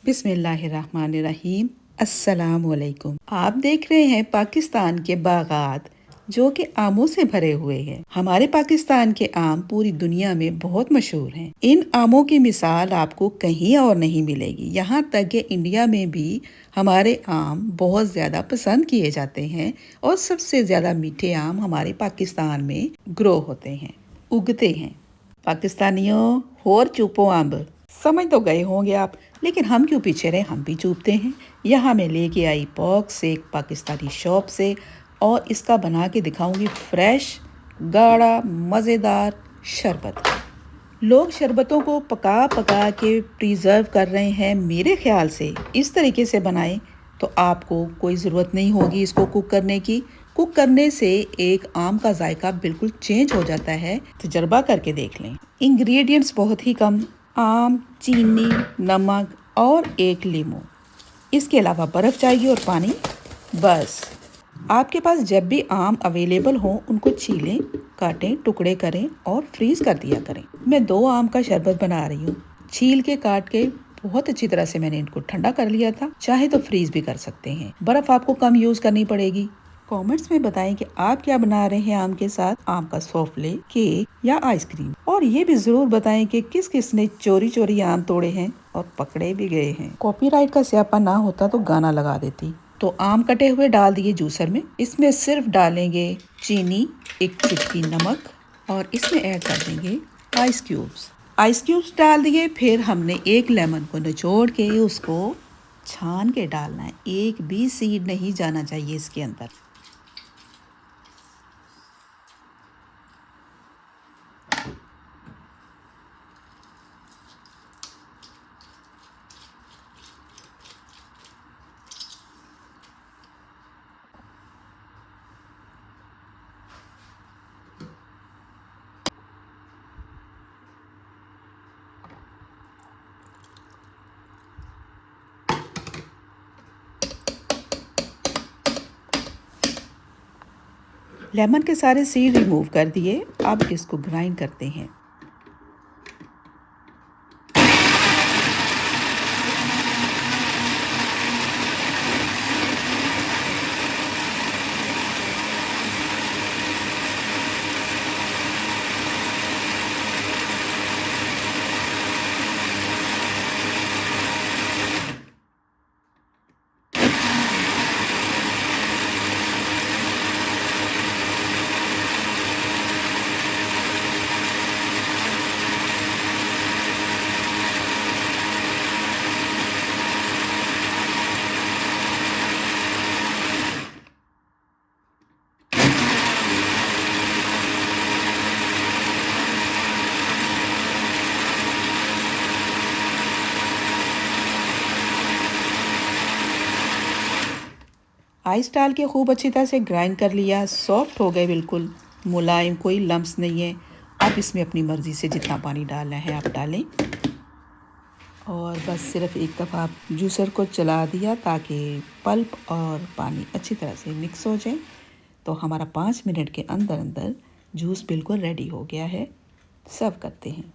बिस्मिल्लाहिर्रहमानिर्रहीम। अस्सलाम वालेकुम। आप देख रहे हैं पाकिस्तान के बागात जो कि आमों से भरे हुए हैं। हमारे पाकिस्तान के आम पूरी दुनिया में बहुत मशहूर हैं। इन आमों की मिसाल आपको कहीं और नहीं मिलेगी। यहाँ तक कि इंडिया में भी हमारे आम बहुत ज़्यादा पसंद किए जाते हैं और सबसे ज़्यादा मीठे आम हमारे पाकिस्तान में ग्रो होते हैं, उगते हैं। पाकिस्तानियों होर चूपो अम्ब, समझ तो गए होंगे आप, लेकिन हम क्यों पीछे रहे, हम भी चूपते हैं। यहाँ मैं लेके आई बॉक्स एक पाकिस्तानी शॉप से और इसका बना के दिखाऊंगी फ्रेश गाढ़ा मज़ेदार शरबत। लोग शरबतों को पका पका के प्रिजर्व कर रहे हैं। मेरे ख्याल से इस तरीके से बनाएं तो आपको कोई ज़रूरत नहीं होगी इसको कुक करने की। कुक करने से एक आम का जायका बिल्कुल चेंज हो जाता है। तजर्बा करके देख लें। इंग्रेडिएंट्स बहुत ही कम, आम, चीनी, नमक और एक लीमू। इसके अलावा बर्फ़ चाहिए और पानी। बस आपके पास जब भी आम अवेलेबल हो उनको छीलें, काटें, टुकड़े करें और फ्रीज़ कर दिया करें। मैं 2 आम का शरबत बना रही हूँ। छील के काट के बहुत अच्छी तरह से मैंने इनको ठंडा कर लिया था। चाहे तो फ्रीज भी कर सकते हैं। बर्फ़ आपको कम यूज़ करनी पड़ेगी। कमेंट्स में बताएं कि आप क्या बना रहे हैं आम के साथ, आम का सौफले, केक या आइसक्रीम। और ये भी जरूर बताएं कि किस किस ने चोरी चोरी आम तोड़े हैं और पकड़े भी गए हैं। कॉपीराइट का स्यापा ना होता तो गाना लगा देती। तो आम कटे हुए डाल दिए जूसर में। इसमें सिर्फ डालेंगे चीनी, एक चुटकी नमक और इसमें ऐड कर देंगे आइस क्यूब्स। आइस क्यूब्स डाल दिए। फिर हमने एक लेमन को निचोड़ के उसको छान के डालना है। एक भी सीड नहीं जाना चाहिए इसके अंदर। लेमन के सारे सीड रिमूव कर दिए। अब इसको ग्राइंड करते हैं। आइस डाल के खूब अच्छी तरह से ग्राइंड कर लिया। सॉफ्ट हो गए, बिल्कुल मुलायम, कोई लम्स नहीं है। अब इसमें अपनी मर्ज़ी से जितना पानी डालना है आप डालें। और बस सिर्फ एक दफ़ा आप जूसर को चला दिया ताकि पल्प और पानी अच्छी तरह से मिक्स हो जाए। तो हमारा 5 मिनट के अंदर अंदर जूस बिल्कुल रेडी हो गया है। सर्व करते हैं।